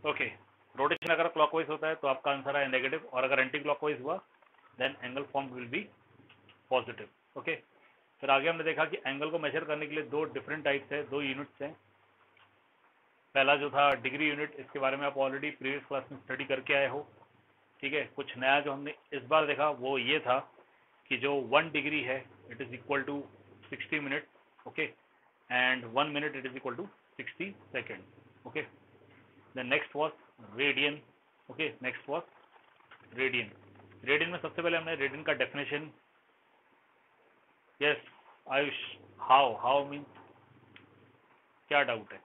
Okay, rotation अगर clockwise होता है तो आपका आंसर है नेगेटिव, और अगर एंटी क्लॉकवाइज हुआ then angle form will be positive. Okay, फिर आगे हमने देखा कि एंगल को मेजर करने के लिए दो डिफरेंट टाइप्स है, दो यूनिट्स हैं। पहला जो था डिग्री यूनिट, इसके बारे में आप ऑलरेडी प्रीवियस क्लास में स्टडी करके आए हो, ठीक है। कुछ नया जो हमने इस बार देखा वो ये था कि जो 1 डिग्री है it is equal to 60 minute, okay, and 1 minute it is equal to 60 second, okay. Then next was radian, okay, next was radian. Radian में सबसे पहले हमने रेडियन का definition, yes Ayush, how mean क्या डाउट है?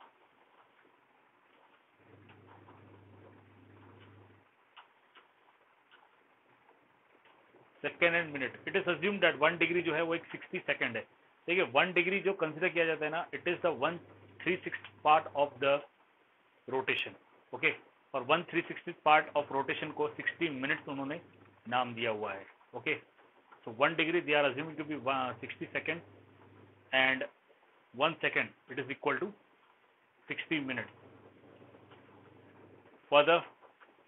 Second and minute, it is assume that 1 degree जो है वो एक 60 सेकेंड है। देखिए 1 डिग्री जो कंसिडर किया जाता है ना, it is the 1/360 part of the rotation, okay, और 1/360 पार्ट ऑफ रोटेशन को 60 मिनट्स उन्होंने नाम दिया हुआ है, okay. So 1 degree they are assuming to be 60 second and 1 second it is equal to 60 minute. Further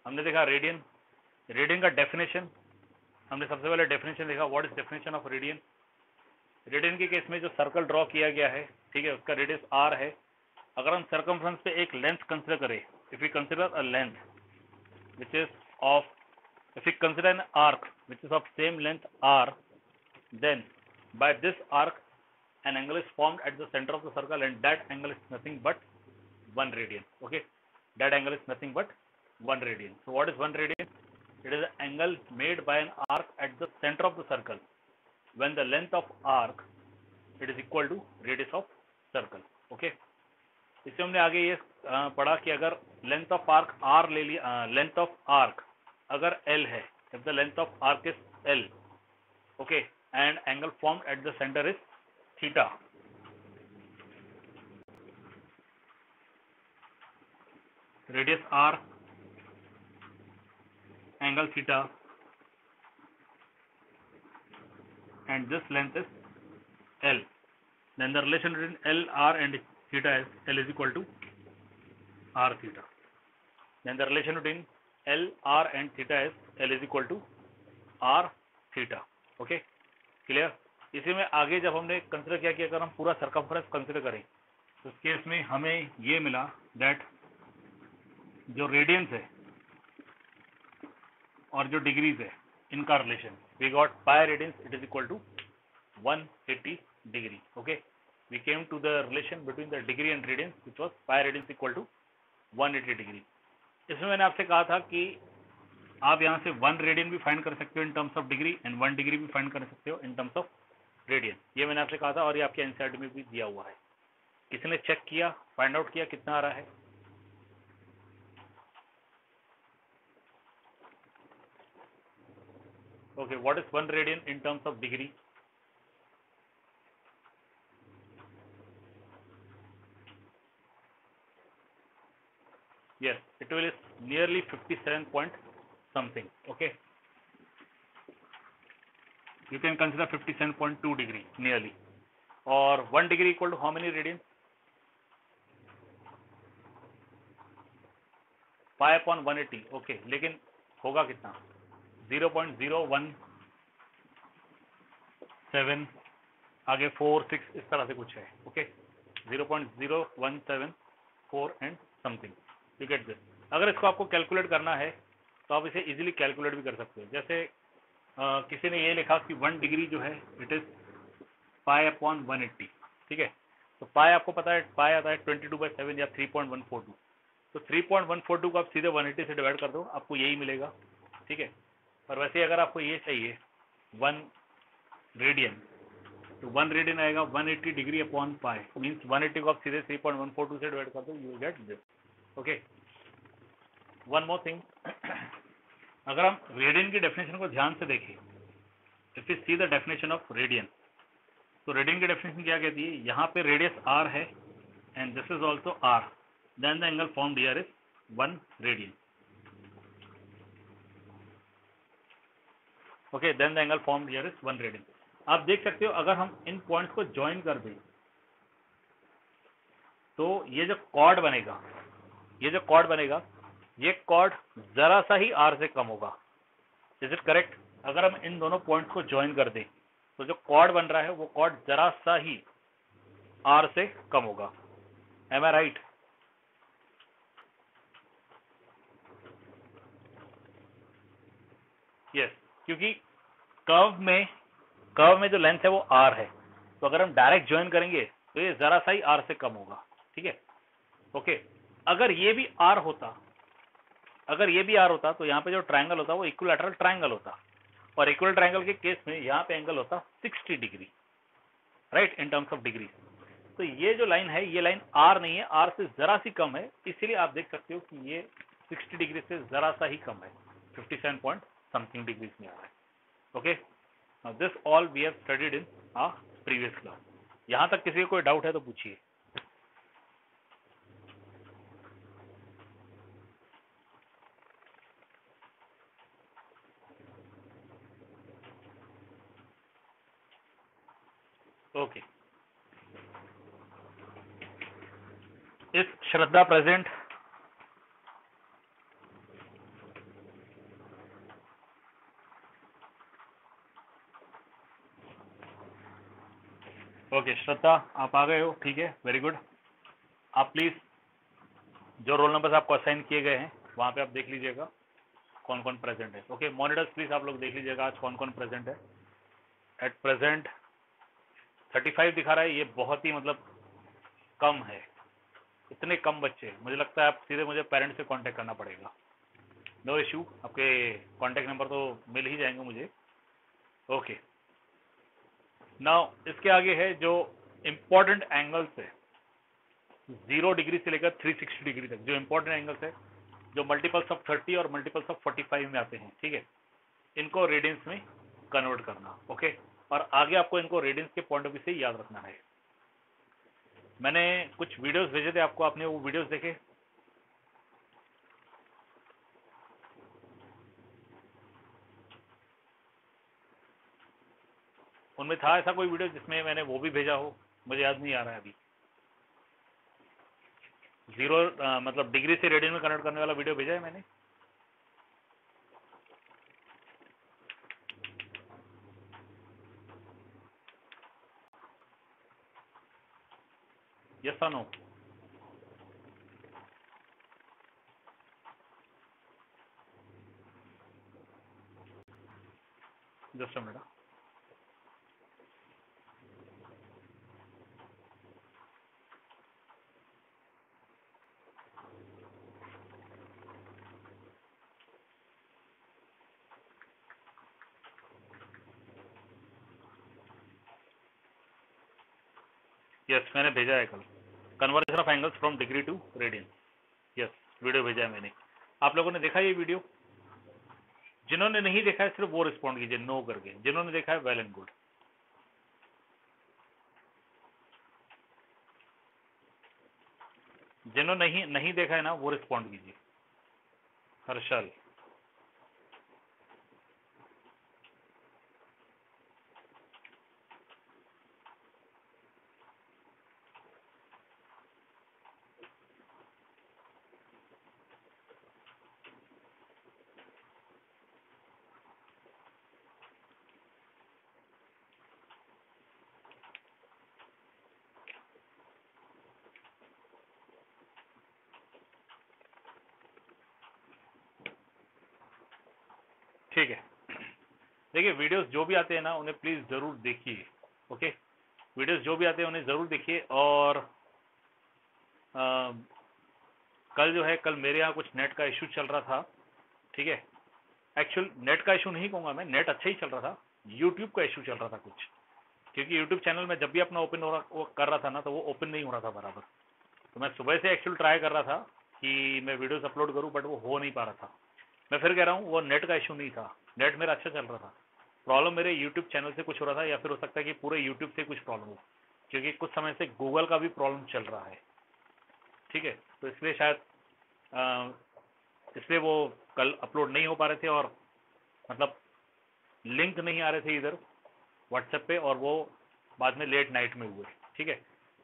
हमने देखा रेडियन, रेडियन का डेफिनेशन हमने सबसे पहले डेफिनेशन देखा, what is definition of radian. Radian के केस में जो सर्कल ड्रॉ किया गया है, ठीक है, उसका रेडियस r है। अगर हम सर्कमफ्रेंस पे एक लेंथ कंसिडर करें, if you consider a length which is of, if you consider an arc which is of same length r, then by this arc an angle is formed at the center of the circle and that angle is nothing but 1 radian, okay, that angle is nothing but 1 radian. So what is 1 radian? It is an angle made by an arc at the center of the circle when the length of arc it is equal to radius of circle, okay. इससे हमने आगे ये पढ़ा कि अगर length of arc r ले लिया, length of arc अगर l है, if the length of arc is l, okay, and angle formed at the center is theta, radius r, angle theta, and this length is l, then the relation between l, r and theta is l is equal to r theta. Then the relation between l, r and theta is l is equal to r theta, okay, clear। इसी में आगे जब हमने consider किया कि अगर हम पूरा सर्कमफ्रेंस कंसिडर करें तो इस केस में हमें ये मिला दैट जो रेडियंस है और जो डिग्रीज है इनका relation, we got pi radians it is equal to 180 degree, okay. We came to the relation between the degree and radians which was pi radians equal to 180 degree. इसमें मैंने आपसे कहा था कि आप यहाँ से 1 रेडियन भी फाइंड कर सकते हो इन terms of degree and 1 degree भी फाइंड कर सकते हो इन टर्म्स ऑफ रेडियन। ये मैंने आपसे कहा था और ये आपके एनसीईआरटी में भी दिया हुआ है। किसी ने चेक किया, फाइंड आउट किया कितना आ रहा है? Okay, what is 1 radian in terms of degree? Yes, it will is nearly 57 point something, okay. You can consider 57.2 degree nearly, or 1 degree equal to how many radians? Pi upon 180, okay, लेकिन होगा कितना? 0.0117, आगे 4 6 इस तरह से कुछ है, okay, 0.0174 and something, you get this. अगर इसको आपको कैलकुलेट करना है तो आप इसे इजीली कैलकुलेट भी कर सकते हो। जैसे किसी ने ये लिखा कि 1 डिग्री जो है इट इज पाई अपॉन 180, ठीक है, तो पाई आपको पता है, पाई आता है 22/7 या 3.142, तो 3.142 को आप सीधे 180 से डिवाइड कर दो, आपको यही मिलेगा, ठीक है। और वैसे अगर आपको ये चाहिए 1 रेडियन, तो 1 रेडियन आएगा 180 डिग्री अपॉन पाई, मीन्स 180 को आप सीधे 3.142 से डिवाइड कर दो, you get this, okay. One more thing, अगर हम रेडियन की डेफिनेशन को ध्यान से देखें, if you see the definition of radian, तो रेडियन की डेफिनेशन क्या कहती है, यहाँ पे रेडियस r है and this is also r, then the angle formed here is 1 radian, okay, then the angle formed here is 1 radian. आप देख सकते हो अगर हम इन पॉइंट्स को ज्वाइन कर दें तो ये जो कॉर्ड बनेगा, ये जो कॉर्ड बनेगा ये कॉर्ड जरा सा ही आर से कम होगा। Is it correct? अगर हम इन दोनों पॉइंट्स को ज्वाइन कर दें तो जो कॉर्ड बन रहा है वो कॉर्ड जरा सा ही आर से कम होगा। एम आई राइट? यस, क्योंकि कर्व में जो लेंथ है वो आर है, तो अगर हम डायरेक्ट ज्वाइन करेंगे तो ये जरा सा ही आर से कम होगा। ठीक है, ओके। अगर ये भी आर होता तो यहाँ पे जो ट्रायंगल होता वो इक्विलैटरल ट्रायंगल होता, और इक्वल ट्रायंगल के केस में यहाँ पे एंगल होता 60 degree, right, in terms of degree. तो ये जो लाइन है ये लाइन आर नहीं है, आर से जरा सी कम है, इसीलिए आप देख सकते हो कि ये 60 डिग्री से जरा सा ही कम है, 57 पॉइंट समथिंग डिग्रीज में आ रहा है। Okay, now this all we have studied in previous class. यहां तक किसी को कोई डाउट है तो पूछिए। ओके, इस श्रद्धा प्रेजेंट? ओके श्रद्धा, आप आ गए हो, ठीक है, वेरी गुड। आप प्लीज जो रोल नंबर्स आपको असाइन किए गए हैं वहां पे आप देख लीजिएगा कौन कौन प्रेजेंट है। ओके मॉनिटर्स प्लीज आप लोग देख लीजिएगा आज कौन कौन प्रेजेंट है। एट प्रेजेंट 35 दिखा रहा है, ये बहुत ही मतलब कम है, इतने कम बच्चे, मुझे लगता है आप सीधे मुझे पेरेंट्स से कांटेक्ट करना पड़ेगा। नो इशू, आपके कांटेक्ट नंबर तो मिल ही जाएंगे मुझे। ओके, नाउ इसके आगे है जो इम्पोर्टेंट एंगल्स है 0 डिग्री से लेकर 360 डिग्री तक, जो इम्पोर्टेंट एंगल्स है जो मल्टीपल्स ऑफ 30 और मल्टीपल्स ऑफ 45 में आते हैं, ठीक है, इनको रेडियंस में कन्वर्ट करना। ओके, और आगे आपको इनको रेडियंस के पॉइंट ऑफ व्यू से याद रखना है। मैंने कुछ वीडियोस भेजे थे आपको, आपने वो वीडियोस देखे? उनमें था ऐसा कोई वीडियो जिसमें मैंने वो भी भेजा हो? मुझे याद नहीं आ रहा है अभी। 0 मतलब डिग्री से रेडियन में कन्वर्ट करने वाला वीडियो भेजा है मैंने? यस और no? Just a minute. Yes, मैंने भेजा है कल, conversion of angles from degree to radian. Yes, video भेजा है मैंने। आप लोगों ने देखा ये वीडियो? जिन्होंने नहीं देखा है सिर्फ वो रिस्पॉन्ड कीजिए नो करके, जिन्होंने देखा है वेल एंड गुड। जिन्होंने नहीं देखा है ना वो रिस्पॉन्ड कीजिए। हर्षल, ठीक है। देखिए वीडियोस जो भी आते हैं ना उन्हें प्लीज जरूर देखिए। ओके, वीडियोस जो भी आते हैं उन्हें जरूर देखिए। और कल जो है, कल मेरे यहाँ कुछ नेट का इशू चल रहा था, ठीक है। एक्चुअल नेट का इशू नहीं कहूँगा मैं, नेट अच्छा ही चल रहा था, यूट्यूब का इशू चल रहा था कुछ, क्योंकि यूट्यूब चैनल में जब भी अपना ओपन हो रहा वो कर रहा था ना तो वो ओपन नहीं हो रहा था बराबर। तो मैं सुबह से एक्चुअल ट्राई कर रहा था कि मैं वीडियोस अपलोड करूँ, बट वो हो नहीं पा रहा था। मैं फिर कह रहा हूँ वो नेट का इशू नहीं था, नेट मेरा अच्छा चल रहा था, प्रॉब्लम मेरे यूट्यूब चैनल से कुछ हो रहा था, या फिर हो सकता है कि पूरे यूट्यूब से कुछ प्रॉब्लम हो, क्योंकि कुछ समय से गूगल का भी प्रॉब्लम चल रहा है, ठीक है। तो इसलिए शायद इसलिए वो कल अपलोड नहीं हो पा रहे थे, और मतलब लिंक नहीं आ रहे थे इधर व्हाट्सएप पे, और वो बाद में लेट नाइट में हुए, ठीक है।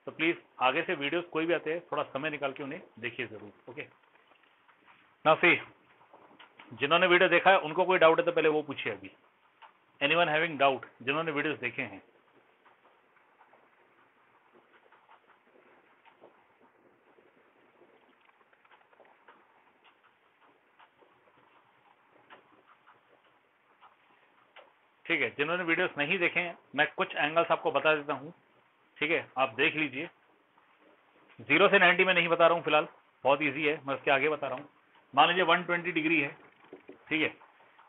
तो प्लीज़ आगे से वीडियोस कोई भी आते हैं थोड़ा समय निकाल के उन्हें देखिए ज़रूर। ओके, ना सी, जिन्होंने वीडियो देखा है उनको कोई डाउट है तो पहले वो पूछिए अभी। एनीवन हैविंग डाउट, जिन्होंने वीडियोस देखे हैं? ठीक है, जिन्होंने वीडियोस नहीं देखे हैं मैं कुछ एंगल्स आपको बता देता हूँ, ठीक है, आप देख लीजिए। 0 से 90 में नहीं बता रहा हूँ फिलहाल, बहुत इजी है, मैं उसके आगे बता रहा हूँ। मान लीजिए 120 डिग्री है, ठीक है,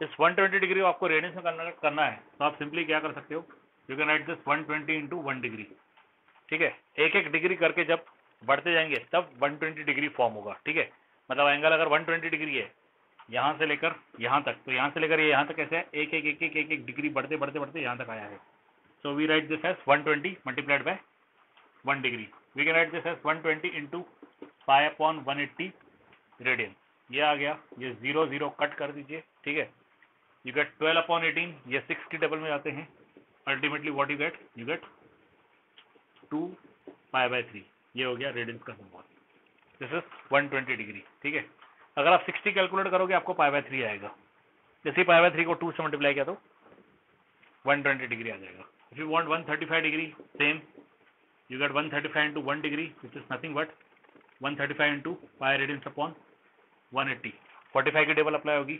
इस 120 डिग्री को आपको रेडियंस में करना है, तो आप सिंपली क्या कर सकते हो, you can write this 120 into 1 degree, ठीक है। एक एक डिग्री करके जब बढ़ते जाएंगे तब 120 डिग्री फॉर्म होगा, ठीक है। मतलब एंगल अगर 120 डिग्री है यहाँ से लेकर यहाँ तक, तो यहाँ से लेकर ये यहाँ तक कैसे है, एक एक एक एक एक एक डिग्री बढ़ते बढ़ते बढ़ते यहाँ तक आया है। So we write this as 120 multiplied by 1 degree. We can write this as 120 into pi upon 180 radian. ये आ गया, ये 0 0 कट कर दीजिए, ठीक है। यू गेट 12 अपॉन 18, ये 6 की टेबल में जाते हैं। Ultimately what you get 2 pi bye 3, ये हो गया रेडियंस का सिंबल। दिस इज 120 डिग्री, ठीक है। अगर आप 60 कैलकुलेट करोगे आपको पाई बाय 3 आएगा। जैसे पाई बाय 3 को 2 से मल्टीप्लाई किया तो 120 डिग्री आ जाएगा। If you want 135 degree, same, you get 135 into 1 degree which is nothing but 135 into pi radiance upon 180। 45 की टेबल अप्लाई होगी,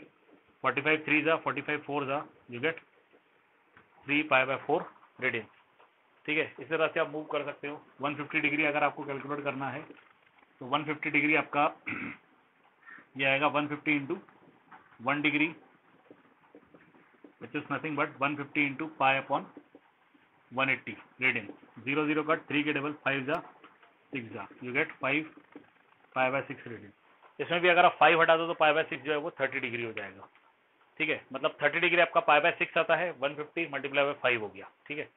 45 3 जा 45 4 जा, you get 3 pi by 4 radians, ठीक है। इस तरह से आप मूव कर सकते हो। 150 डिग्री अगर आपको कैलकुलेट करना है तो 150 डिग्री आपका ये आएगा 150 into 1 degree which is nothing but 150 into pi upon 180 radians. 0 0 cut, 3 के टेबल 5 जा 6 जा, you get 5 pi by 6 radians. इसमें भी अगर आप 5 हटा दो तो पाई बाय 6 जो है वो 30 डिग्री हो जाएगा, ठीक है। मतलब 30 डिग्री आपका पाई बाय 6 आता है, 150 मल्टीप्लाई बाय 5 हो गया, ठीक है।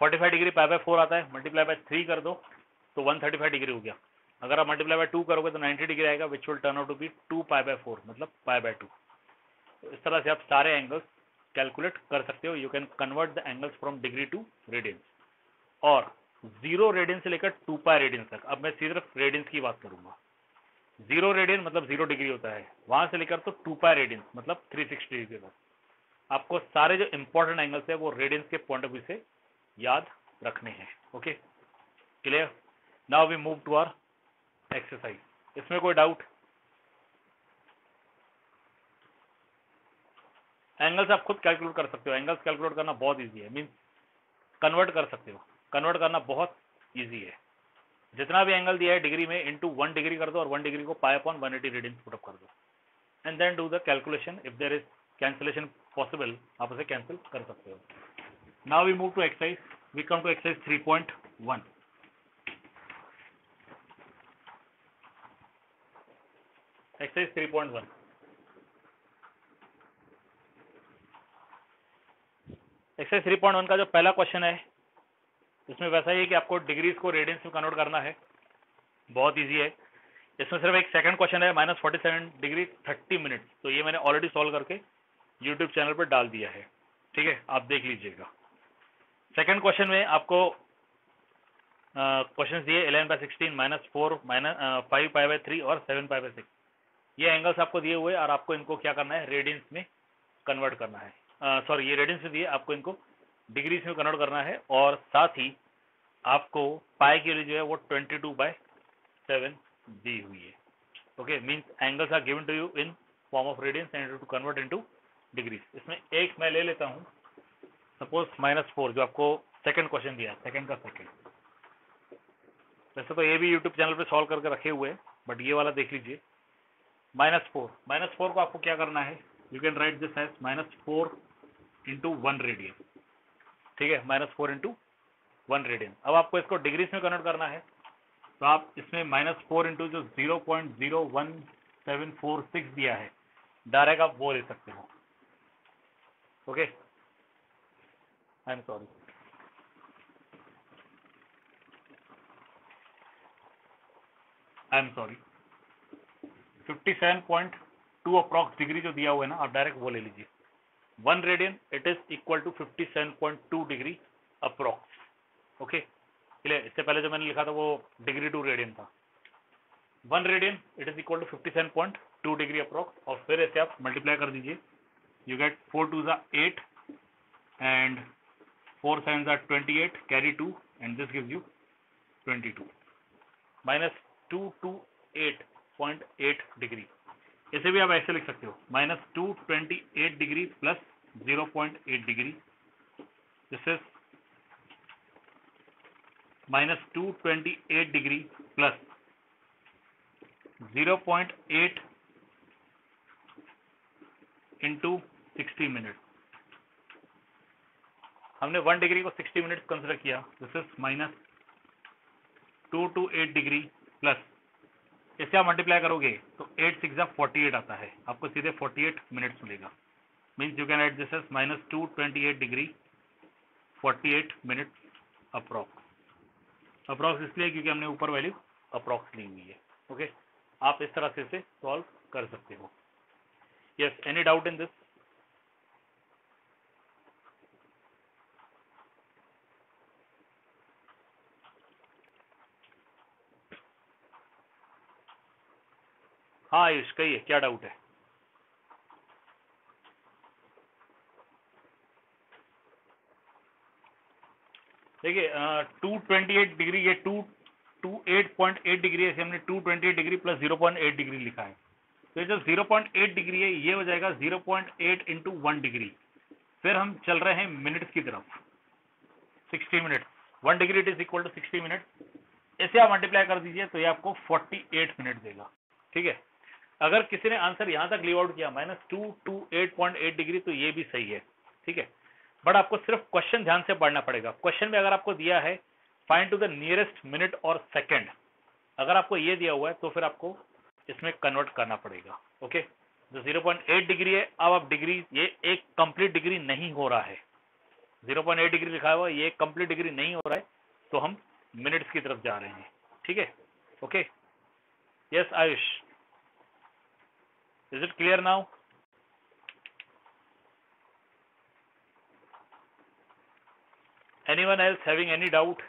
45 डिग्री पाई बाय 4 आता है, मल्टीप्लाई बाय 3 कर दो तो 135 डिग्री हो गया। अगर आप मल्टीप्लाई बाय 2 करोगे तो 90 डिग्री आएगा, which will turn out to be 2 pi by 4, मतलब पाई बाय 2। तो इस तरह से आप सारे एंगल्स कैलकुलेट कर सकते हो। You can convert the angles from degree to radians. और 0 रेडियन से लेकर 2 पाई रेडियन तक, अब मैं सिर्फ रेडियंस की बात करूंगा। 0 रेडियन मतलब 0 डिग्री होता है, वहां से लेकर तो 2 पाई रेडियन मतलब 360 डिग्री तक आपको सारे जो इंपॉर्टेंट एंगल्स है वो रेडियंस के पॉइंट ऑफ व्यू से याद रखने हैं। Okay, clear? Now we move to our exercise. इसमें कोई डाउट? एंगल्स आप खुद कैलकुलेट कर सकते हो। एंगल्स कैलकुलेट करना बहुत इजी है, मींस कन्वर्ट कर सकते हो। कन्वर्ट करना बहुत इजी है। जितना भी एंगल दिया है डिग्री में इनटू 1 डिग्री कर दो और 1 डिग्री को pi upon 180 radians put up कर दो and then do the calculation. If there is cancellation possible, आप उसे कैंसिल कर सकते हो। Now we move to exercise. We come to exercise 3.1। Exercise 3.1। Exercise 3.1 का जो पहला क्वेश्चन है इसमें वैसा ही है कि आपको डिग्रीज को रेडियंस में कन्वर्ट करना है। बहुत इजी है। इसमें सिर्फ एक सेकंड क्वेश्चन है, -47 डिग्री 30 मिनट। तो ये मैंने ऑलरेडी सॉल्व करके यूट्यूब चैनल पर डाल दिया है, ठीक है, आप देख लीजिएगा। सेकंड क्वेश्चन में आपको क्वेश्चन दिए 11/16, -4, -5 पाई बाय 3 और 7 पाई बाय 6। ये एंगल्स आपको दिए हुए और आपको इनको क्या करना है, रेडियंस में कन्वर्ट करना है। सॉरी, ये रेडियंस में दिए, आपको इनको डिग्रीज में कन्वर्ट करना है। और साथ ही आपको पाई के लिए जो है वो 22/7 दी हुई है। Okay, means angles are given to you in form of radians and to convert into degrees. इसमें एक मैं ले लेता हूँ, सपोज -4 जो आपको सेकंड क्वेश्चन दिया, सेकंड का सेकंड। वैसे तो ये भी यूट्यूब चैनल पे सॉल्व करके रखे हुए हैं, बट ये वाला देख लीजिए। -4 को आपको क्या करना है, you can write this as -4 into 1 radian, ठीक है, -4 इंटू 1 रेडियन। अब आपको इसको डिग्रीज में कन्वर्ट करना है, तो आप इसमें -4 इंटू जो 0.01746 दिया है डायरेक्ट आप वो ले सकते हो। Okay, I am sorry, I am sorry, 57.2 approx degree जो दिया हुआ है ना, आप डायरेक्ट वो ले लीजिए। 1 radian it is equal to 57.2 degree approx. Okay, clear? इससे पहले जो मैंने लिखा था वो डिग्री टू रेडियन था। 1 radian it is equal to 57.2 2 degree approx, और फिर ऐसे आप मल्टीप्लाई कर दीजिए, you get 4 2 8 and 4 7 28, carry 2 and this gives you 22 minus 228.8 degree. इसे भी आप ऐसे लिख सकते हो, minus 228 degree plus 0.8 degree, this is minus 228 degree plus 0.8 into 60 minute. हमने 1 डिग्री को 60 मिनट कंसिडर किया, this is minus 228 degree plus, इसे आप मल्टीप्लाई करोगे तो 8 6 48 आता है, आपको सीधे 48 मिनट्स मिलेगा। Means you can write this is minus 228 degree 48 minutes approx. Approx इसलिए क्योंकि हमने ऊपर वैल्यू अप्रॉक्स ली हुई है। ओके, आप इस तरह से इसे सॉल्व कर सकते हो। Yes, any doubt in this? हाँ आयुष, कहिए क्या डाउट है? देखिए 228 डिग्री, ये 228.8 डिग्री है, हमने 228 डिग्री प्लस 0.8 डिग्री लिखा है, तो ये जो 0.8 डिग्री है ये हो जाएगा 0.8 इंटू 1 डिग्री। फिर हम चल रहे हैं मिनट्स की तरफ, 60 minute, 1 degree it is equal to 60 minute, इसे आप मल्टीप्लाई कर दीजिए तो ये आपको 48 मिनट देगा। ठीक है, अगर किसी ने आंसर यहां तक लीव आउट किया माइनस 228.8 डिग्री तो ये भी सही है। ठीक है, बट आपको सिर्फ क्वेश्चन ध्यान से पढ़ना पड़ेगा। क्वेश्चन में अगर आपको दिया है find to the nearest minute और सेकंड, अगर आपको ये दिया हुआ है तो फिर आपको इसमें कन्वर्ट करना पड़ेगा। ओके, जो 0.8 डिग्री है, अब आप डिग्री, ये एक कंप्लीट डिग्री नहीं हो रहा है, 0.8 डिग्री लिखा हुआ है, ये कंप्लीट डिग्री नहीं हो रहा है, तो हम मिनट्स की तरफ जा रहे हैं। ठीक है, okay, yes Ayush, is it clear now? Anyone else having any doubt?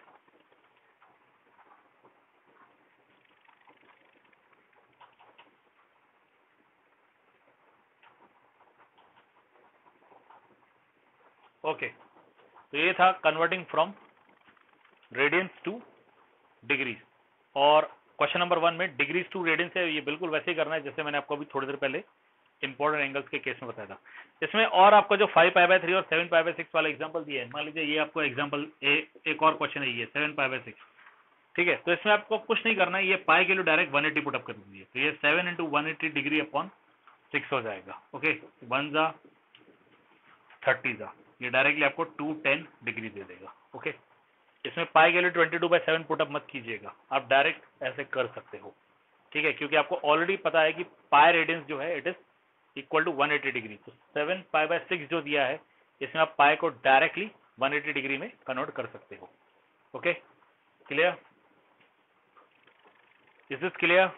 Okay, तो ये था converting from radians to degrees, और क्वेश्चन नंबर 1 में डिग्रीज टू रेडियंस है, ये बिल्कुल वैसे ही करना है जैसे मैंने आपको अभी थोड़ी देर पहले इंपॉर्टेंट एंगल्स के केस में बताया था। इसमें और आपको जो 5π/3 और 7π/6 वाला एग्जांपल दिए हैं, मान लीजिए ये आपको एग्जांपल एक और क्वेश्चन है, ये 7π/6। ठीक है, तो इसमें आपको कुछ नहीं करना है, ये पाई के लिए डायरेक्ट 180 पुटअप कर दीजिए, तो ये 7 इंटू 180 डिग्री अपॉन 6 हो जाएगा। ओके, 1 जा 30 जा, ये डायरेक्टली आपको 210 डिग्री दे देगा। ओके, इसमें पाई के लिए 22/7 पुटअप मत कीजिएगा, आप डायरेक्ट ऐसे कर सकते हो। ठीक है, क्योंकि आपको ऑलरेडी पता है कि पाई रेडियंस जो है it is equal to 180 degree, तो 7π/6 जो दिया है इसमें आप पाई को डायरेक्टली 180 डिग्री में कन्वर्ट कर सकते हो। Okay, clear? Is this clear?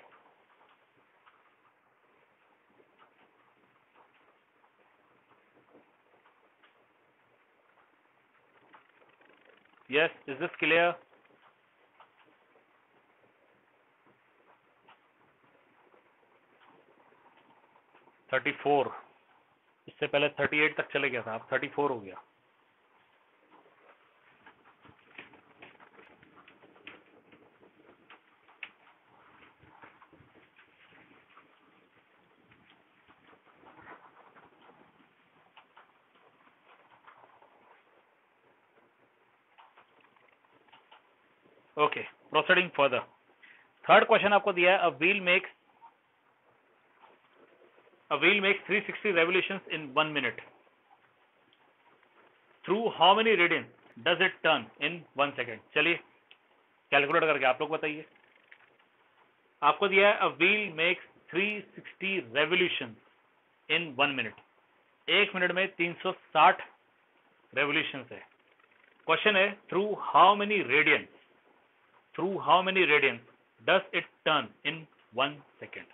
Yes, is this clear? Yes, 34, इससे पहले 38 तक चले गया था, अब 34 हो गया। Okay, proceeding further, third question आपको दिया है, a wheel makes 360 revolutions in 1 minute. Through how many radians does it turn in 1 second? चलिए कैलकुलेट करके आप लोग बताइए। आपको दिया है, a wheel makes 360 revolutions in 1 minute, 1 minute में 360 रेवोल्यूशन है। क्वेश्चन है, through how many radians does it turn in 1 second?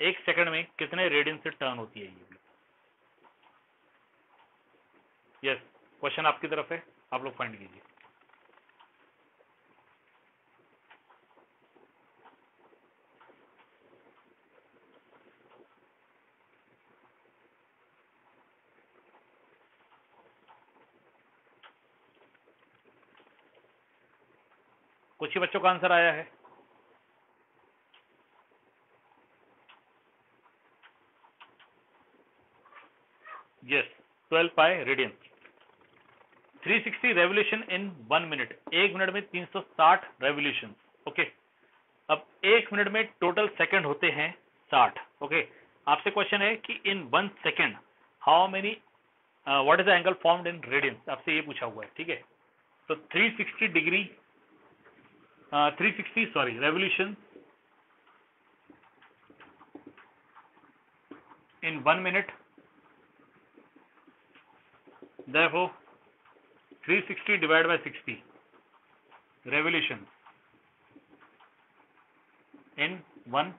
1 second में कितने रेडियन से टर्न होती है ये? यस, क्वेश्चन आपकी तरफ है, आप लोग फाइंड कीजिए। कुछ ही बच्चों का आंसर आया है। Yes, 12 pi radian. 360 revolution in 1 minute, 1 minute में 360 रेवोल्यूशन। ओके, अब 1 मिनट में टोटल सेकंड होते हैं 60। ओके, आपसे क्वेश्चन है कि इन 1 second how many what is the angle formed in radiance, आपसे ये पूछा हुआ है। ठीक है, तो 360 degree 360 sorry revolution in 1 minute, therefore 360 divided by 60 revolution in 1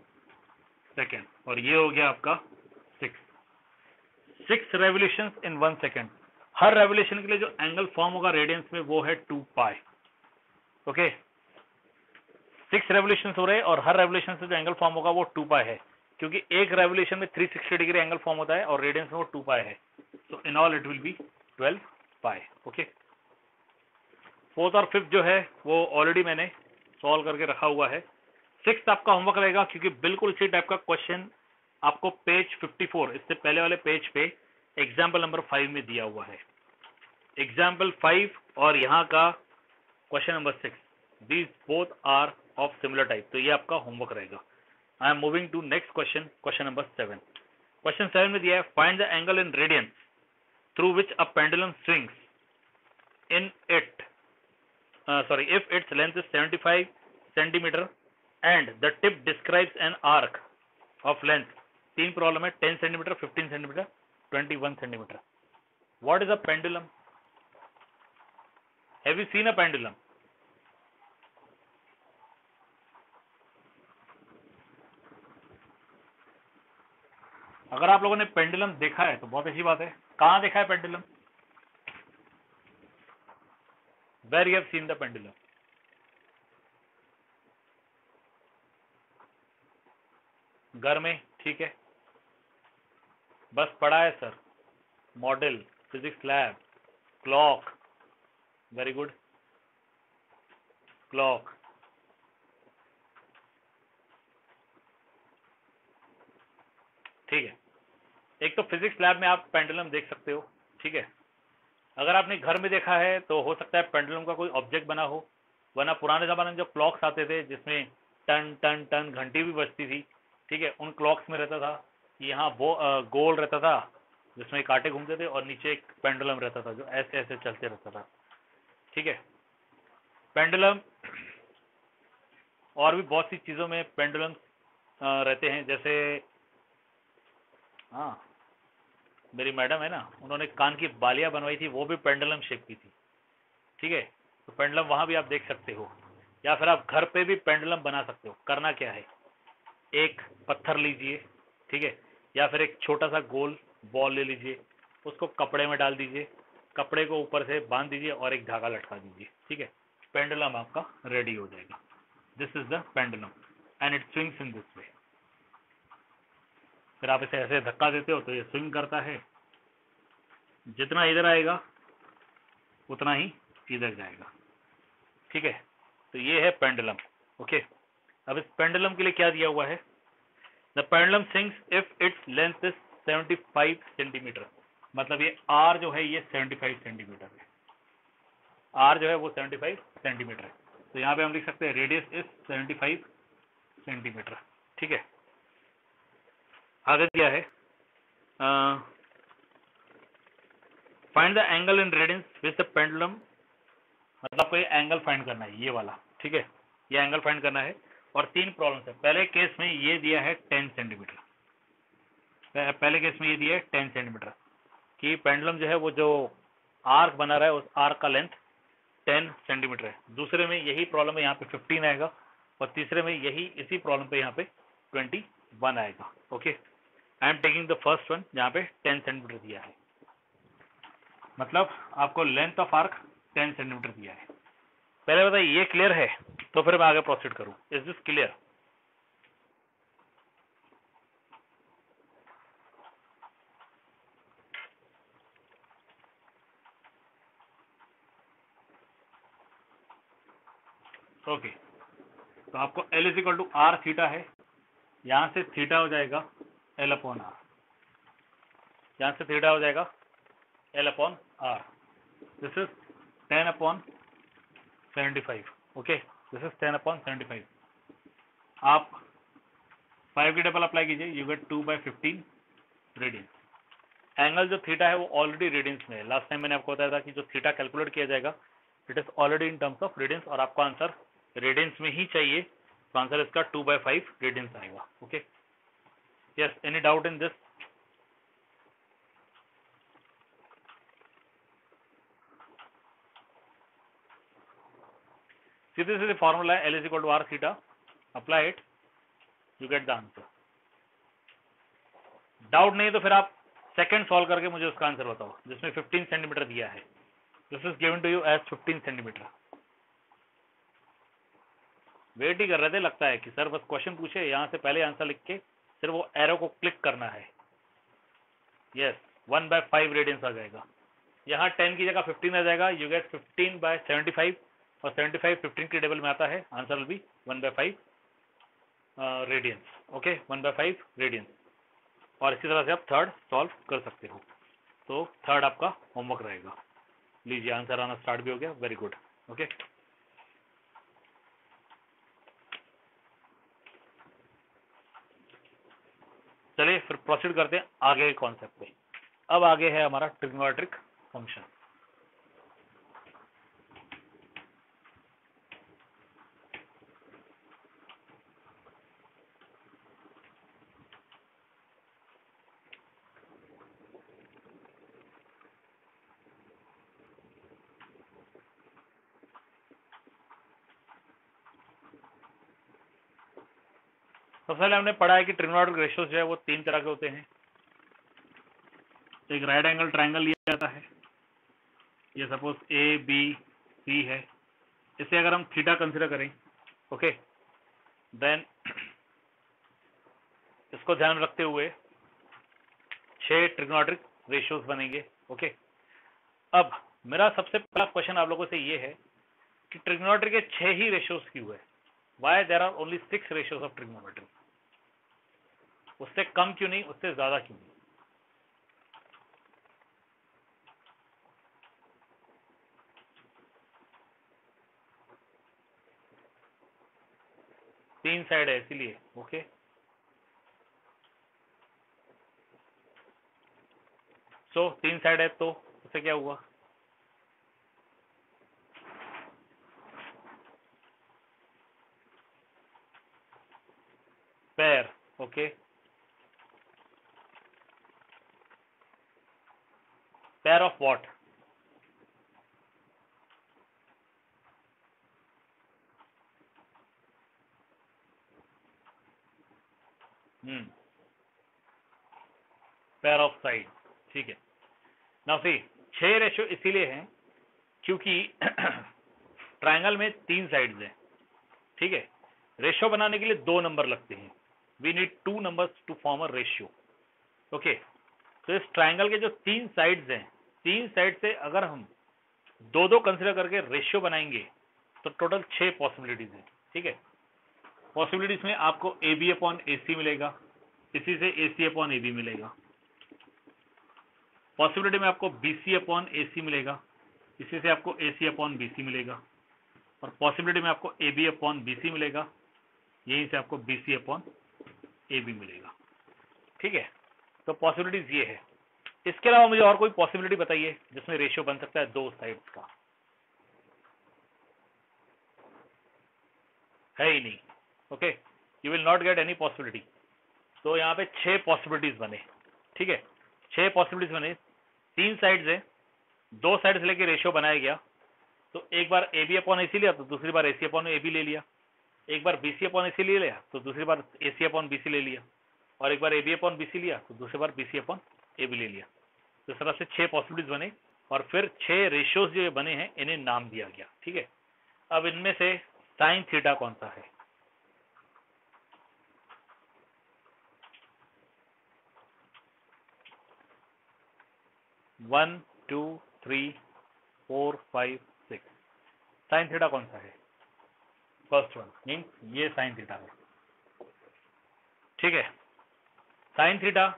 second, और ये हो गया आपका 6 रेवोल्यूशंस इन 1 सेकेंड। हर रेवोल्यूशन के लिए जो एंगल फॉर्म होगा रेडियंस में वो है 2 पाई। ओके, 6 रेवोल्यूशंस हो रहे हैं और हर रेवोल्यूशन से जो एंगल फॉर्म होगा वो 2 पाई है, क्योंकि एक रेवोल्यूशन में 360 डिग्री एंगल फॉर्म होता है और रेडियंस में वो 2 पाई है। तो in all it will B 12 pi. Okay, fourth और फिफ्थ जो है वो ऑलरेडी मैंने सॉल्व करके रखा हुआ है। सिक्स्थ आपका होमवर्क रहेगा, क्योंकि बिल्कुल इसी टाइप का क्वेश्चन आपको पेज 54 इससे पहले वाले पेज पे एग्जाम्पल नंबर 5 में दिया हुआ है। एग्जाम्पल 5 और यहाँ का question number 6, these both are of similar type, तो ये आपका होमवर्क रहेगा। I am moving to next question, question number 7। Question 7 में दिया है find the angle in radians through which a pendulum swings in it if its length is 75 centimeter and the tip describes an arc of length, तीन problem है, 10 centimetre, 15 centimetre, 21 centimetre. What is a pendulum? Have you seen a pendulum? अगर आप लोगों ने pendulum देखा है तो बहुत अच्छी बात है। कहाँ देखा है pendulum? Where you have seen the pendulum? घर में, ठीक है, बस पढ़ा है sir. Model, physics lab, clock, very good, clock. ठीक है, एक तो फिजिक्स लैब में आप पेंडुलम देख सकते हो। ठीक है, अगर आपने घर में देखा है तो हो सकता है पेंडुलम का कोई ऑब्जेक्ट बना हो, वरना पुराने जमाने में जो क्लॉक्स आते थे जिसमें टन टन टन घंटी भी बजती थी, ठीक है, उन क्लॉक्स में रहता था यहाँ वो गोल रहता था जिसमें कांटे घूमते थे और नीचे एक पेंडुलम रहता था जो ऐसे ऐसे चलते रहता था। ठीक है, पेंडुलम और भी बहुत सी चीज़ों में पेंडुलम रहते हैं, जैसे हाँ, मेरी मैडम है ना, उन्होंने कान की बालियां बनवाई थी, वो भी पेंडुलम शेप की थी। ठीक है, तो पेंडुलम वहां भी आप देख सकते हो, या फिर आप घर पे भी पेंडुलम बना सकते हो। करना क्या है, एक पत्थर लीजिए, ठीक है, या फिर एक छोटा सा गोल बॉल ले लीजिए, उसको कपड़े में डाल दीजिए, कपड़े को ऊपर से बांध दीजिए और एक धागा लटका दीजिए। ठीक है, पेंडुलम आपका रेडी हो जाएगा। This is the pendulum and it swings in this way. फिर आप इसे ऐसे धक्का देते हो तो ये स्विंग करता है, जितना इधर आएगा उतना ही इधर जाएगा। ठीक है, तो ये है पेंडुलम। ओके, अब इस पेंडुलम के लिए क्या दिया हुआ है, the pendulum swings if its length is 75 centimetre, मतलब ये आर जो है ये 75 सेंटीमीटर है। आर जो है वो 75 सेंटीमीटर है, तो यहाँ पे हम लिख सकते हैं रेडियस इज 75 सेंटीमीटर। ठीक है, आगे दिया है find the angle in radiance with the pendulum, मतलब आपको ये एंगल फाइंड करना है, ये वाला। ठीक है, ये एंगल फाइंड करना है और तीन प्रॉब्लम्स है। पहले केस में ये दिया है 10 सेंटीमीटर, पहले केस में ये दिया है 10 सेंटीमीटर कि पेंडुलम जो है वो जो आर्क बना रहा है उस आर्क का लेंथ 10 सेंटीमीटर है। दूसरे में यही प्रॉब्लम है, यहाँ पे 15 आएगा, और तीसरे में यही इसी प्रॉब्लम पे यहाँ पे 21 आएगा। Okay, I am taking the first one जहाँ पे 10 सेंटीमीटर दिया है, मतलब आपको लेंथ ऑफ आर्क 10 सेंटीमीटर दिया है। पहले बताइए ये क्लियर है, तो फिर मैं आगे प्रोसीड करूं। Is this clear? ओके, तो आपको L is equal to r theta है, यहाँ से थीटा हो जाएगा L अपॉन आर, यहाँ से थीटा हो जाएगा L upon r. This is 10 upon 75। Okay, this is 10 upon 75। आप 5 की डबल अप्लाई कीजिए, यू गेट 2/15 रेडियन। एंगल जो थीटा है वो ऑलरेडी रेडियंस में है। लास्ट टाइम मैंने आपको बताया था कि जो थीटा कैलकुलेट किया जाएगा it is already in terms of radians, और आपको आंसर रेडियंस में ही चाहिए, तो आंसर इसका 2/5 रेडियंस आएगा। Okay, yes, any doubt in this? सीधे सीधे फॉर्मूला है L is equal to r theta, apply it, you get the answer. Doubt नहीं तो फिर आप सेकंड सॉल्व करके मुझे उसका आंसर बताओ, जिसमें 15 सेंटीमीटर दिया है। This is given to you as 15 centimetre. Wait ही कर रहे थे, लगता है कि सर बस क्वेश्चन पूछे, यहाँ से पहले आंसर लिख के सिर्फ वो एरो को क्लिक करना है। यस, 1/5 रेडियंस आ जाएगा। यहाँ 10 की जगह 15 आ जाएगा, यू गेट 15/75, और 75 15 के टेबल में आता है, answer will be 1/5 radians. Okay, 1/5 radians. और इसी तरह से आप थर्ड सॉल्व कर सकते हो। तो थर्ड आपका होमवर्क रहेगा। लीजिए, आंसर आना स्टार्ट भी हो गया, वेरी गुड। ओके, चलिए फिर प्रोसीड करते हैं आगे के कॉन्सेप्ट पे। अब आगे है हमारा ट्रिग्नोमेट्रिक फंक्शन। सबसे पहले हमने पढ़ा है कि ट्रिग्नोमेट्रिक रेशियोज जो है वो 3 तरह के होते हैं। एक राइट एंगल ट्राइंगल लिया जाता है, ये सपोज ABC है, इसे अगर हम थीटा कंसिडर करें, ओके, देन इसको ध्यान रखते हुए 6 ट्रिग्नोमेट्रिक रेशियोज बनेंगे। ओके, अब मेरा सबसे पहला क्वेश्चन आप लोगों से ये है कि ट्रिग्नोमेट्री के 6 ही रेशियोज क्यों है? Why there are only 6 ratios of trigonometry? उससे कम क्यों नहीं, उससे ज्यादा क्यों नहीं? तीन साइड है इसीलिए। ओके, सो 3 साइड है तो उससे क्या हुआ? Pair. Okay, pair of what? Pair of side. ठीक है, नाउ सी 6 रेशियो इसीलिए हैं क्योंकि ट्रायंगल में 3 साइड्स हैं। ठीक है, रेशियो बनाने के लिए 2 नंबर लगते हैं। We need 2 numbers to form a ratio. Okay, तो इस ट्रायंगल के जो 3 साइड्स हैं, 3 साइड से अगर हम 2-2 कंसिडर करके रेशियो बनाएंगे तो टोटल 6 पॉसिबिलिटीज हैं। ठीक है, पॉसिबिलिटीज में आपको AB अपॉन AC मिलेगा, इसी से AC अपॉन AB मिलेगा। पॉसिबिलिटी में आपको BC अपॉन AC मिलेगा, इसी से आपको AC अपॉन BC मिलेगा। और पॉसिबिलिटी में आपको AB अपॉन BC मिलेगा, यहीं से आपको BC अपॉन AB मिलेगा। ठीक है, तो पॉसिबिलिटीज ये है। इसके अलावा मुझे और कोई पॉसिबिलिटी बताइए जिसमें रेशियो बन सकता है 2 साइड्स का? है ही नहीं। Okay, you will not get any possibility. तो यहाँ पे 6 पॉसिबिलिटीज बने। ठीक है, 6 पॉसिबिलिटीज बने, 3 साइड्स है, 2 साइड से लेके रेशियो बनाया गया। तो एक बार AB अपॉन AC लिया तो दूसरी बार AC अपॉन AB ले लिया, एक बार BC अपॉन AC ले लिया तो दूसरी बार AC अपॉन BC ले लिया, और एक बार AB अपॉन BC लिया तो दूसरी बार BC अपॉन AB ले लिया। तो इस तरह से 6 पॉसिबिलिटीज बने, और फिर 6 रेशियोज जो बने हैं इन्हें नाम दिया गया। ठीक है, अब इनमें से साइन थीटा कौन सा है? वन, 2, 3, 4, 5, 6, साइन थीटा कौन सा है? फर्स्ट वन मीन्स ये साइन थीटा है, ठीक है। साइन थीटा,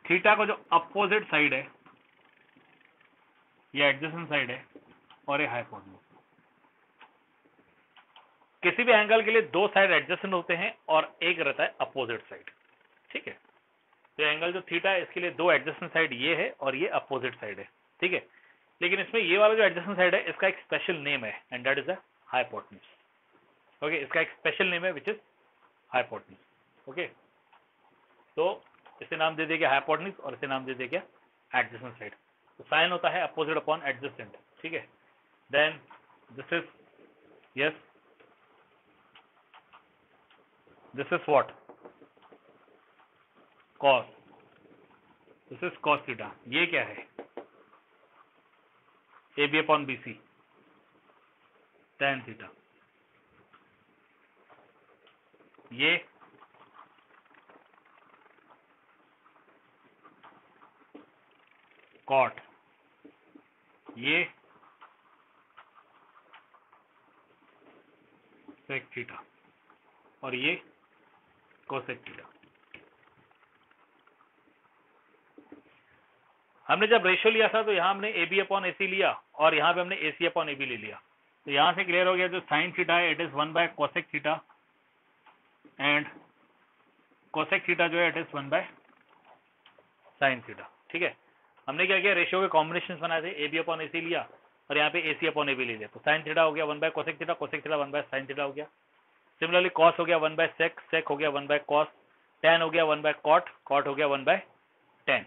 थीटा का जो अपोजिट साइड है ये एडजेसेंट साइड है और ये हाइपोटेन्यूज। किसी भी एंगल के लिए दो साइड एडजेसेंट होते हैं और एक रहता है अपोजिट साइड, ठीक है। तो एंगल जो थीटा है इसके लिए दो एडजेसेंट साइड ये है और ये अपोजिट साइड है, ठीक है। लेकिन इसमें ये वाला जो एडजेसेंट साइड है इसका एक स्पेशल नेम है and that is the hypotenuse. Okay, इसका एक स्पेशल नेम है विच इज हाइपोटेन्यूज। ओके, तो इसे नाम दे दिया हाइपोटेन्यूज और इसे नाम दे दिया एडजेसेंट साइड। तो साइन होता है अपोजिट अपॉन एडजेसेंट, ठीक है। Then this is yes, this is what, cos, this is cos theta. ये क्या है, A B upon B C, tan theta. ये कॉट, ये सेक थीटा और ये कोसेक थीटा। हमने जब रेशियो लिया था तो यहाँ हमने ए बी अपॉन ए सी लिया और यहाँ पे हमने ए सी अपॉन ए बी ले लिया। तो यहाँ से क्लियर हो गया जो साइन थीटा है it is 1 bye cosec theta and cosec theta जो है it is 1 by sine theta, ठीक है। हमने क्या किया, रेशियो के कॉम्बिनेशन बनाए थे, ए बी अपॉन ए सी लिया और यहाँ पे ए सी अपॉन ए बी ले लिया। तो साइन थीटा हो गया 1 bye cosec theta, cosec theta 1 by sine theta हो गया। सिमिलरली कॉस हो गया 1 बाय सेक, सेक हो गया 1 बाय कॉस, टेन हो गया 1 बाय कॉट, कॉट हो गया 1 बाय टेन।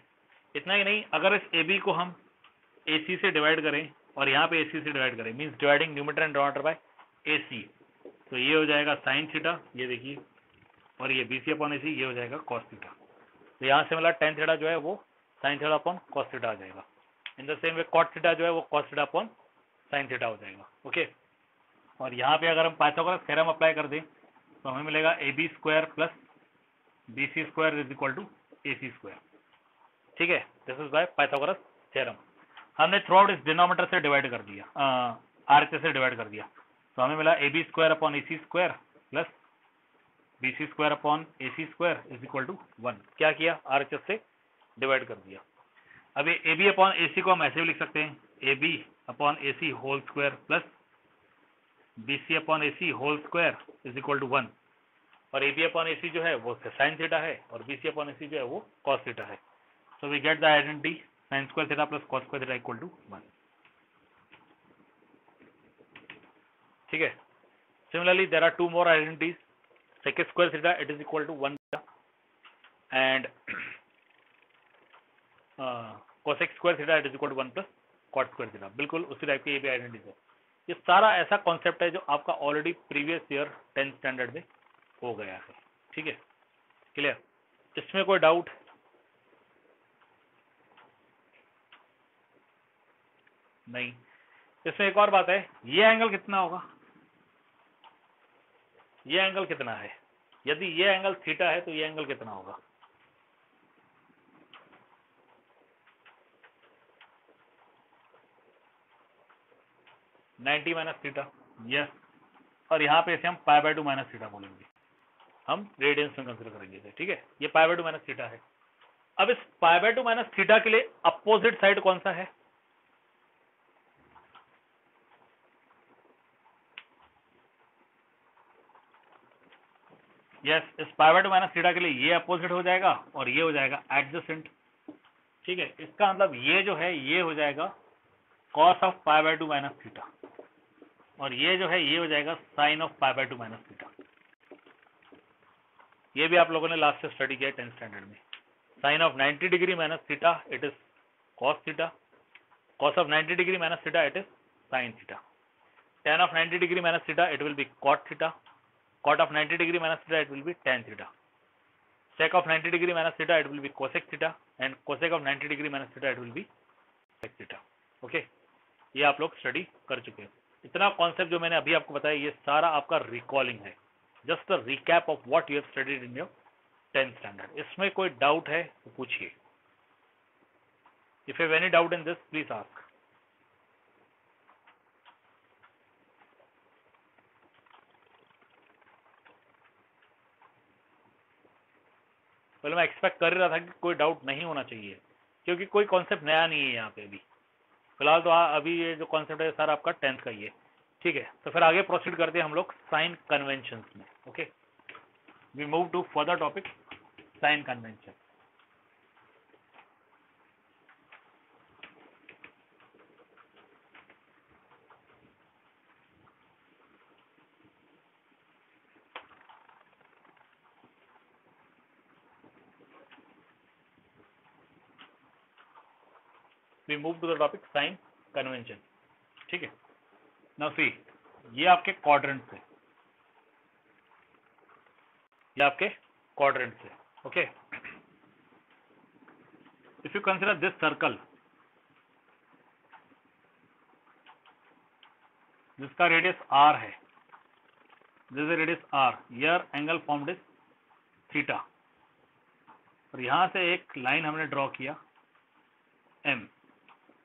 इतना ही नहीं, अगर इस ए बी को हम ए सी से डिवाइड करें और यहाँ पे ए सी से डिवाइड करें means dividing numerator and denominator by A C, तो ये हो जाएगा साइन थीटा, ये देखिए, और ये बी सी अपॉन ए सी ये हो जाएगा कॉस थीटा। तो यहाँ से मतलब टेन थीटा जो है वो sine theta upon cos theta आ जाएगा। In the same way cot theta जो है वो cos theta upon sine theta हो जाएगा। ओके, और यहाँ पे अगर हम पाइथागोरस थ्योरम अप्लाई कर दें तो हमें मिलेगा A B square plus B C square is equal to A C square, ठीक है। This is by Pythagoras theorem. हमने थ्रू आउट इस डिनोमिनेटर से डिवाइड कर दिया, आरएचएस से डिवाइड कर दिया, तो हमें मिला A B square upon A C square plus B C square upon A C square is equal to 1। क्या किया, आरएचएस से डिवाइड कर दिया। अब ए बी अपॉन ए सी को हम ऐसे भी लिख सकते हैं, A B upon A C whole square plus B C upon A C whole square is equal to 1। और ए बी अपॉन ए सी जो है वो साइन थीटा है और बी सी अपॉन ए सी जो है वो कॉस थीटा है। So we get the identity sine square theta plus cos square theta equal to 1, ठीक है। Similarly there are two more identities, sec square theta it is equal to 1 and cosec square theta it is equal to 1 plus cot square theta। बिल्कुल उसी type की ये भी identities है। ये सारा ऐसा कॉन्सेप्ट है जो आपका already previous year 10th standard में हो गया है, ठीक है, क्लियर। इसमें कोई डाउट? नहीं। इसमें एक और बात है, ये एंगल कितना होगा, ये एंगल कितना है, यदि ये एंगल थीटा है तो ये एंगल कितना होगा, नाइन्टी माइनस थीटा, यस। और यहाँ पे इसे हम पाई बाय 2 माइनस थीटा बोलेंगे, हम रेडियंस में कंसिडर करेंगे इसे, ठीक है। ये पाई बाय 2 माइनस थीटा है। अब इस पाई बाय 2 माइनस थीटा के लिए अपोजिट साइड कौन सा है, यस, इस पाई बाय 2 माइनस थीटा के लिए ये अपोजिट हो जाएगा और ये हो जाएगा एडजेसेंट, ठीक है। इसका मतलब ये जो है ये हो जाएगा cos of pi by 2 minus theta और ये जो है ये हो जाएगा sine of pi by 2 minus theta. ये भी आप लोगों ने लास्ट से स्टडी किया 10th स्टैंडर्ड में। Sine of 90 degree minus theta it is cos theta, cos of 90 degree minus theta it is sine theta, tan of 90 degree minus theta it will be cot theta, cot of 90 degree minus theta it will be tan theta, sec of 90 degree minus theta it will be cosec theta and cosec of 90 degree minus theta it will be sec theta। Okay, ये आप लोग study कर चुके हैं। इतना concept जो मैंने अभी आपको बताया ये सारा आपका रिकॉलिंग है, just a recap of what you have studied in your 10th standard. इसमें कोई डाउट है तो पूछिए, if you have any doubt in this please ask. पहले मैं एक्सपेक्ट कर ही रहा था कि कोई डाउट नहीं होना चाहिए, क्योंकि कोई कॉन्सेप्ट नया नहीं है यहाँ पे अभी फिलहाल। तो अभी ये जो कॉन्सेप्ट है सर आपका 10th का ही है, ठीक है। तो फिर आगे प्रोसीड करते हैं हम लोग साइन कन्वेंशन में। Okay, we move to further topic, sign convention. We move to the topic sign convention, ठीक है। नाउ सी, ये आपके क्वाड्रेंट से, ये आपके क्वाड्रेंट से, okay. If you consider this circle, जिसका रेडियस r है, this is radius r, here angle formed is theta, और यहां से एक लाइन हमने ड्रॉ किया m,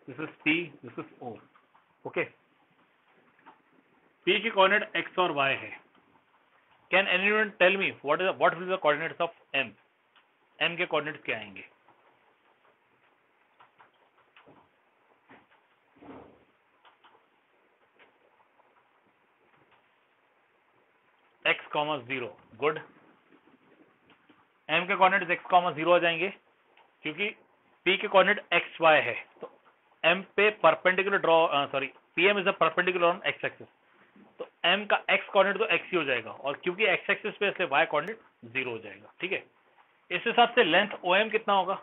this is p, this is o, okay. p की कोऑर्डिनेट x और y है। Can anyone tell me what will be the coordinates of m? m के कोऑर्डिनेट्स क्या आएंगे? x, 0, good. m के कोऑर्डिनेट्स x, 0 आ जाएंगे, क्योंकि p के कोऑर्डिनेट x y है, तो m पे perpendicular draw, sorry, pm is a perpendicular on x axis, तो m का x कोऑर्डिनेट तो x ही हो जाएगा, और क्योंकि x एक्सिस पे इसलिए y कोऑर्डिनेट 0 हो जाएगा, ठीक है। इस हिसाब से लेंथ OM कितना होगा?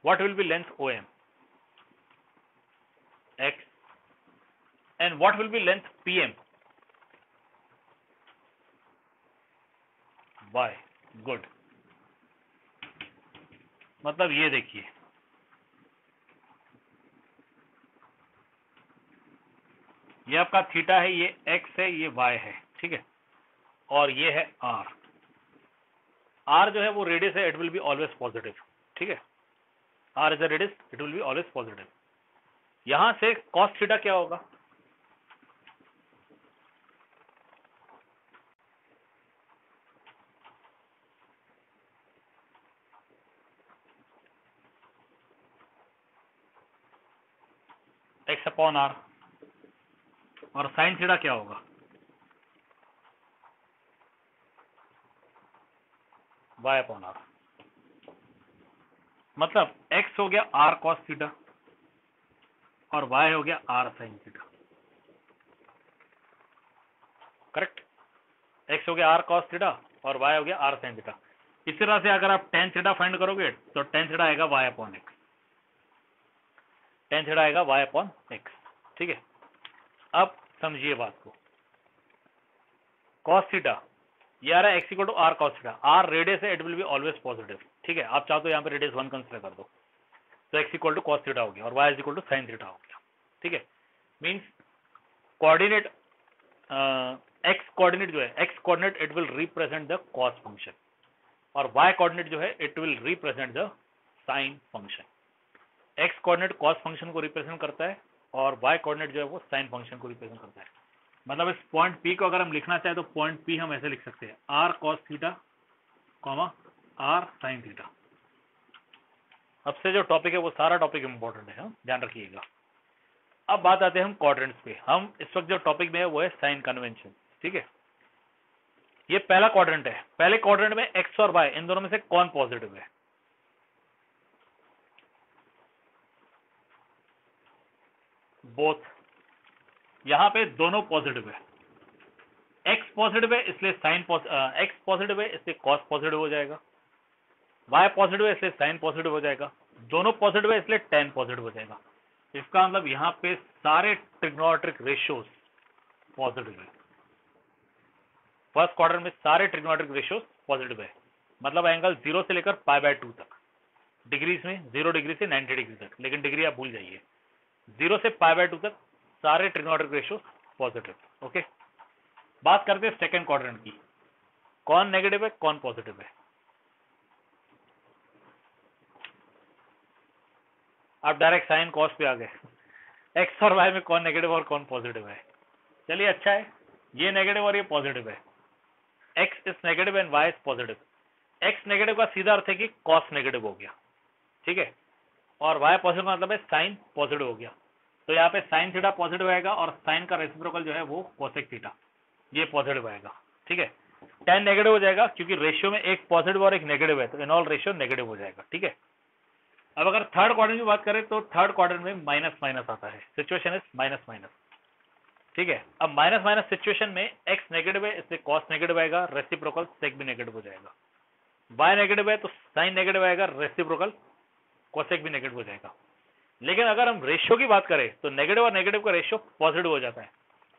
What will B length OM? x, and what will B length PM? y, good. मतलब ये देखिए, ये आपका थीटा है, ये x है, ये y है, ठीक है, और ये है r। r जो है वो रेडियस है, it will be always positive, ठीक है। r is a radius, it will be always positive. यहां से cos थीटा क्या होगा? x अपॉन r, और साइन थीटा क्या होगा? y upon r। मतलब x हो गया r cos थीटा, और y हो गया r sine theta, correct. x हो गया r cos थीटा, और y हो गया r साइन थीटा। इस तरह से अगर आप tan थीटा फाइंड करोगे तो tan थीटा आएगा y upon x, tan theta आएगा y अपॉन x, ठीक है। अब समझिए बात को, cos थीटा ये आ रहा है x equal to r cos theta, r radius है, it will be always positive, ठीक है। आप चाहो तो यहाँ पे रेडियस 1 कंसीडर कर दो, तो x equal to cos theta हो गया, और y is equal to sine theta हो गया, ठीक है। मींस कोऑर्डिनेट, x कोऑर्डिनेट जो है, x coordinate it will represent the cos function, और y कोऑर्डिनेट जो है it will represent the sine function. x coordinate cos function को रिप्रेजेंट करता है, और y कोऑर्डिनेट जो है वो साइन फंक्शन को रिप्रेजेंट करता है। मतलब इस पॉइंट P को अगर हम लिखना चाहें तो पॉइंट P हम ऐसे लिख सकते हैं, r cos theta, r sine theta. अब से जो टॉपिक है वो सारा टॉपिक इंपॉर्टेंट है, ध्यान रखिएगा। अब बात आते हैं हम क्वाड्रेंट्स पे। हम इस वक्त जो टॉपिक में है वो है साइन कन्वेंशन, ठीक है। ये पहला क्वाड्रेंट है, पहले क्वाड्रेंट में x और y इन दोनों में से कौन पॉजिटिव है? बोथ। यहां पे दोनों पॉजिटिव है, x पॉजिटिव है इसलिए साइन x पॉजिटिव है इसलिए cos पॉजिटिव हो जाएगा, y पॉजिटिव है इसलिए साइन पॉजिटिव हो जाएगा, दोनों पॉजिटिव है इसलिए tan पॉजिटिव हो जाएगा। इसका मतलब यहाँ पे सारे ट्रिग्नोमेट्रिक रेशियोज पॉजिटिव है। फर्स्ट क्वाड्रेंट में सारे ट्रिग्नोमेट्रिक रेशियोज पॉजिटिव है, मतलब एंगल 0 से लेकर π/2 तक, डिग्रीज में 0 डिग्री से 90 डिग्री तक, लेकिन डिग्री आप भूल जाइए, 0 से π/2 तक सारे ट्रिग्नोमेट्रिक रेशियोज पॉजिटिव। ओके, बात करते हैं सेकंड क्वाड्रेंट की, कौन नेगेटिव है कौन पॉजिटिव है? आप डायरेक्ट साइन कॉस पे आ गए, एक्स और वाई में कौन नेगेटिव और कौन पॉजिटिव है? चलिए अच्छा है, ये नेगेटिव और ये पॉजिटिव है, x is negative and y is positive. X negative का सीधा अर्थ है कि कॉस नेगेटिव हो गया, ठीक है, और वाई पॉजिटिव का मतलब है साइन पॉजिटिव हो गया। तो यहाँ पे साइन थीटा पॉजिटिव आएगा और साइन का रेसिप्रोकल जो है वो कोसेक थीटा, ये पॉजिटिव आएगा, ठीक है। टेन नेगेटिव हो जाएगा क्योंकि रेशियो में एक पॉजिटिव और एक नेगेटिव है, तो इन ऑल रेशियो नेगेटिव हो जाएगा, ठीक है। अब अगर थर्ड क्वाड्रेंट की बात करें तो थर्ड क्वाड्रेंट में माइनस माइनस आता है, सिचुएशन इज माइनस माइनस, ठीक है। अब माइनस माइनस सिचुएशन में एक्स नेगेटिव है इसलिए कॉस नेगेटिव आएगा, रेसिप्रोकल सेक भी नेगेटिव हो जाएगा। वाई नेगेटिव है तो साइन नेगेटिव आएगा, रेसिप्रोकल कोसेक भी नेगेटिव हो जाएगा। लेकिन अगर हम रेशियो की बात करें तो नेगेटिव और नेगेटिव का रेशियो पॉजिटिव हो जाता है,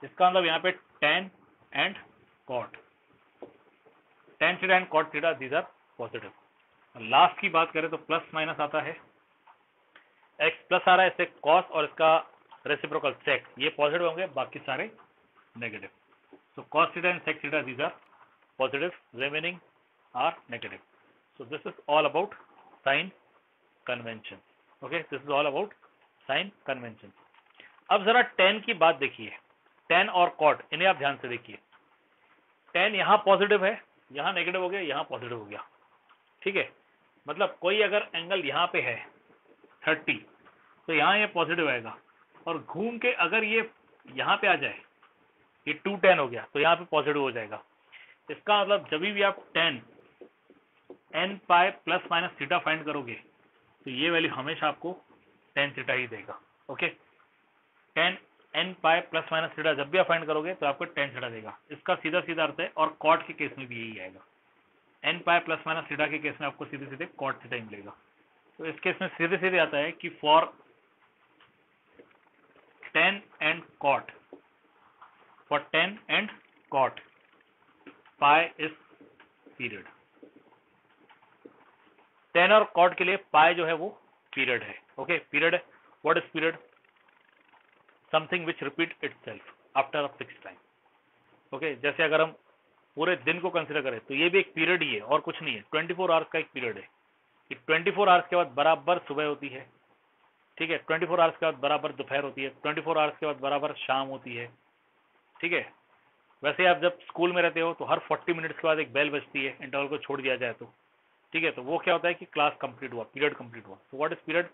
इसका मतलब यहाँ पे tan and cot, tan theta and cot theta these are positive. Last की बात करें तो प्लस माइनस आता है, एक्स प्लस आ रहा है इससे कॉस और इसका रेसिप्रोकल सेक ये पॉजिटिव होंगे, बाकी सारे negative. So cos theta and sec theta these are positive, remaining are negative. So this is all about sign convention. Okay, this is all about sign convention. अब जरा tan की बात देखिए, tan और कॉट इन्हें आप ध्यान से देखिए। tan यहाँ पॉजिटिव है, यहाँ नेगेटिव हो गया, यहाँ पॉजिटिव हो गया, ठीक है। मतलब कोई अगर एंगल यहाँ पे है 30 तो यहाँ ये पॉजिटिव आएगा, और घूम के अगर ये यहाँ पे आ जाए, ये 2tan हो गया तो यहाँ पे पॉजिटिव हो जाएगा। इसका मतलब जब भी आप tan n pi plus minus theta find करोगे तो ये वैल्यू हमेशा आपको tan थीटा ही देगा। Okay, tan n pi plus minus theta जब भी आप फाइंड करोगे तो आपको tan थीटा देगा, इसका सीधा सीधा अर्थ है। और कॉट के केस में भी यही आएगा, n pi plus minus theta के केस में आपको सीधे सीधे कॉट थीटा ही मिलेगा। तो इस केस में सीधे सीधे आता है कि for tan and cot, for tan and cot pi is period. tan और कॉट के लिए पाई जो है वो पीरियड है। Okay, period, what is period? Something which repeat itself after a fix time. Okay, जैसे अगर हम पूरे दिन को कंसिडर करें तो ये भी एक पीरियड ही है और कुछ नहीं है, 24 आवर्स का एक पीरियड है। 24 आवर्स के बाद बराबर सुबह होती है, ठीक है, 24 आवर्स के बाद बराबर दोपहर होती है, 24 आवर्स के बाद बराबर शाम होती है, ठीक है। वैसे आप जब स्कूल में रहते हो तो हर 40 मिनट्स के बाद एक बेल बजती है, इंटरवल को छोड़ दिया जाए तो, ठीक है। तो वो क्या होता है कि क्लास कंप्लीट हुआ, पीरियड कंप्लीट हुआ। तो what is period?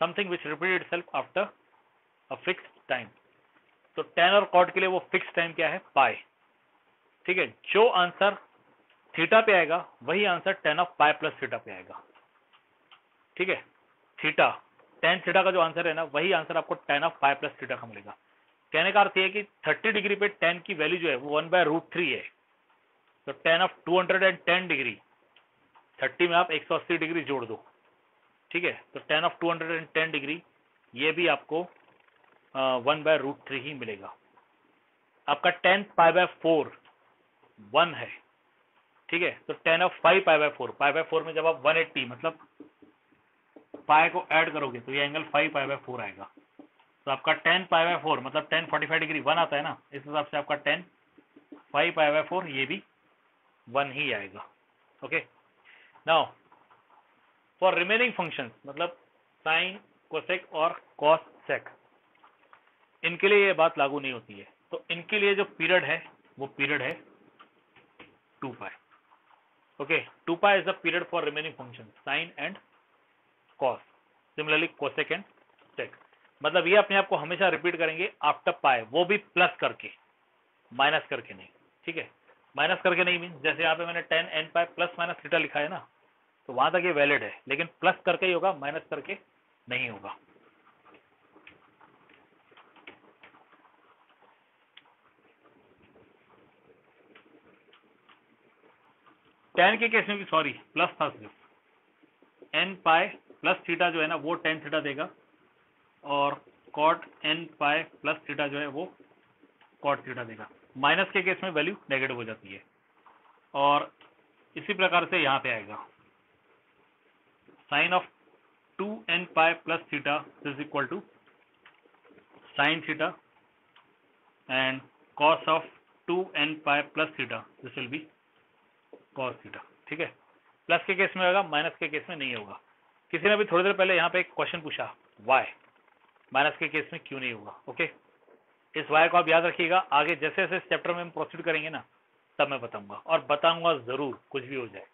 Something which repeat itself after a fixed time. तो tan और कॉट के लिए वो फिक्स टाइम क्या है? पाई, ठीक है। जो आंसर थीटा पे आएगा वही answer tan of pi plus theta पे आएगा, ठीक है। थीटा, tan थीटा का जो आंसर है ना वही आंसर आपको tan of pi plus theta का मिलेगा। कहने का अर्थ ये है कि 30 डिग्री पे tan की वैल्यू जो है वो 1/√3 है। तो tan ऑफ 210 डिग्री, 30 में आप 180 डिग्री जोड़ दो, ठीक है। तो tan ऑफ 210 डिग्री ये भी आपको 1/√3 ही मिलेगा। आपका tan π/4 1 है, ठीक है। तो tan ऑफ 5 π/4 में जब आप 180 मतलब पाई को ऐड करोगे तो ये एंगल 5 π/4 आएगा। तो आपका tan π/4 मतलब tan 45 डिग्री 1 आता है ना, इस हिसाब से आपका tan 5 π/4 ये भी 1 ही आएगा। Okay, now for remaining functions मतलब साइन, कोसेक और कॉस सेक, इनके लिए ये बात लागू नहीं होती है। तो इनके लिए जो पीरियड है वो पीरियड है 2 pi. Okay, 2 pi is the period for remaining function sine and cos, similarly cosec and sec. मतलब ये अपने आप को हमेशा रिपीट करेंगे आफ्टर पाई, वो भी प्लस करके, माइनस करके नहीं, ठीक है। माइनस करके नहीं मीन जैसे यहाँ पे मैंने tan n pi plus minus theta लिखा है ना, तो वहां तक ये वैलिड है, लेकिन प्लस करके ही होगा, माइनस करके नहीं होगा। tan के केस में भी सॉरी प्लस था, सिर्फ n पाई प्लस थीटा जो है ना वो tan थीटा देगा, और cot n पाई प्लस थीटा जो है वो cot थीटा देगा। माइनस के केस में वैल्यू नेगेटिव हो जाती है। और इसी प्रकार से यहाँ पे आएगा sine of 2n pi plus theta is equal to sine theta and cos of 2n pi plus theta this will be cos theta, ठीक है। प्लस के केस में होगा, माइनस के केस में नहीं होगा। किसी ने भी थोड़ी देर पहले यहाँ पे एक क्वेश्चन पूछा वाई, माइनस के केस में क्यों नहीं होगा। ओके, इस वाई को आप याद रखिएगा, आगे जैसे जैसे चैप्टर में हम प्रोसीड करेंगे ना तब मैं बताऊंगा, और बताऊंगा जरूर कुछ भी हो जाए।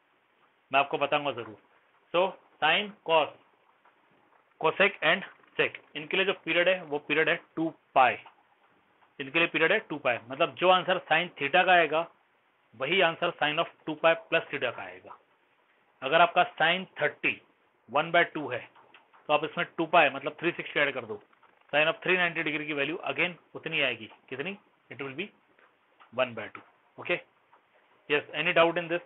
मैं आपको बताऊंगा जरूर। So sine, cos, cosec and sec, इनके लिए जो पीरियड है वो पीरियड है 2 पाई। इनके लिए पीरियड है 2 पाई, मतलब जो आंसर साइन थीटा का आएगा वही answer sine of 2 pi plus theta का आएगा। अगर आपका साइन 30 1/2 है तो आप इसमें 2 पाई मतलब 360 ऐड कर दो, साइन ऑफ 390 डिग्री की वैल्यू अगेन उतनी आएगी, कितनी? It will B 1/2। Okay, yes, any doubt in this?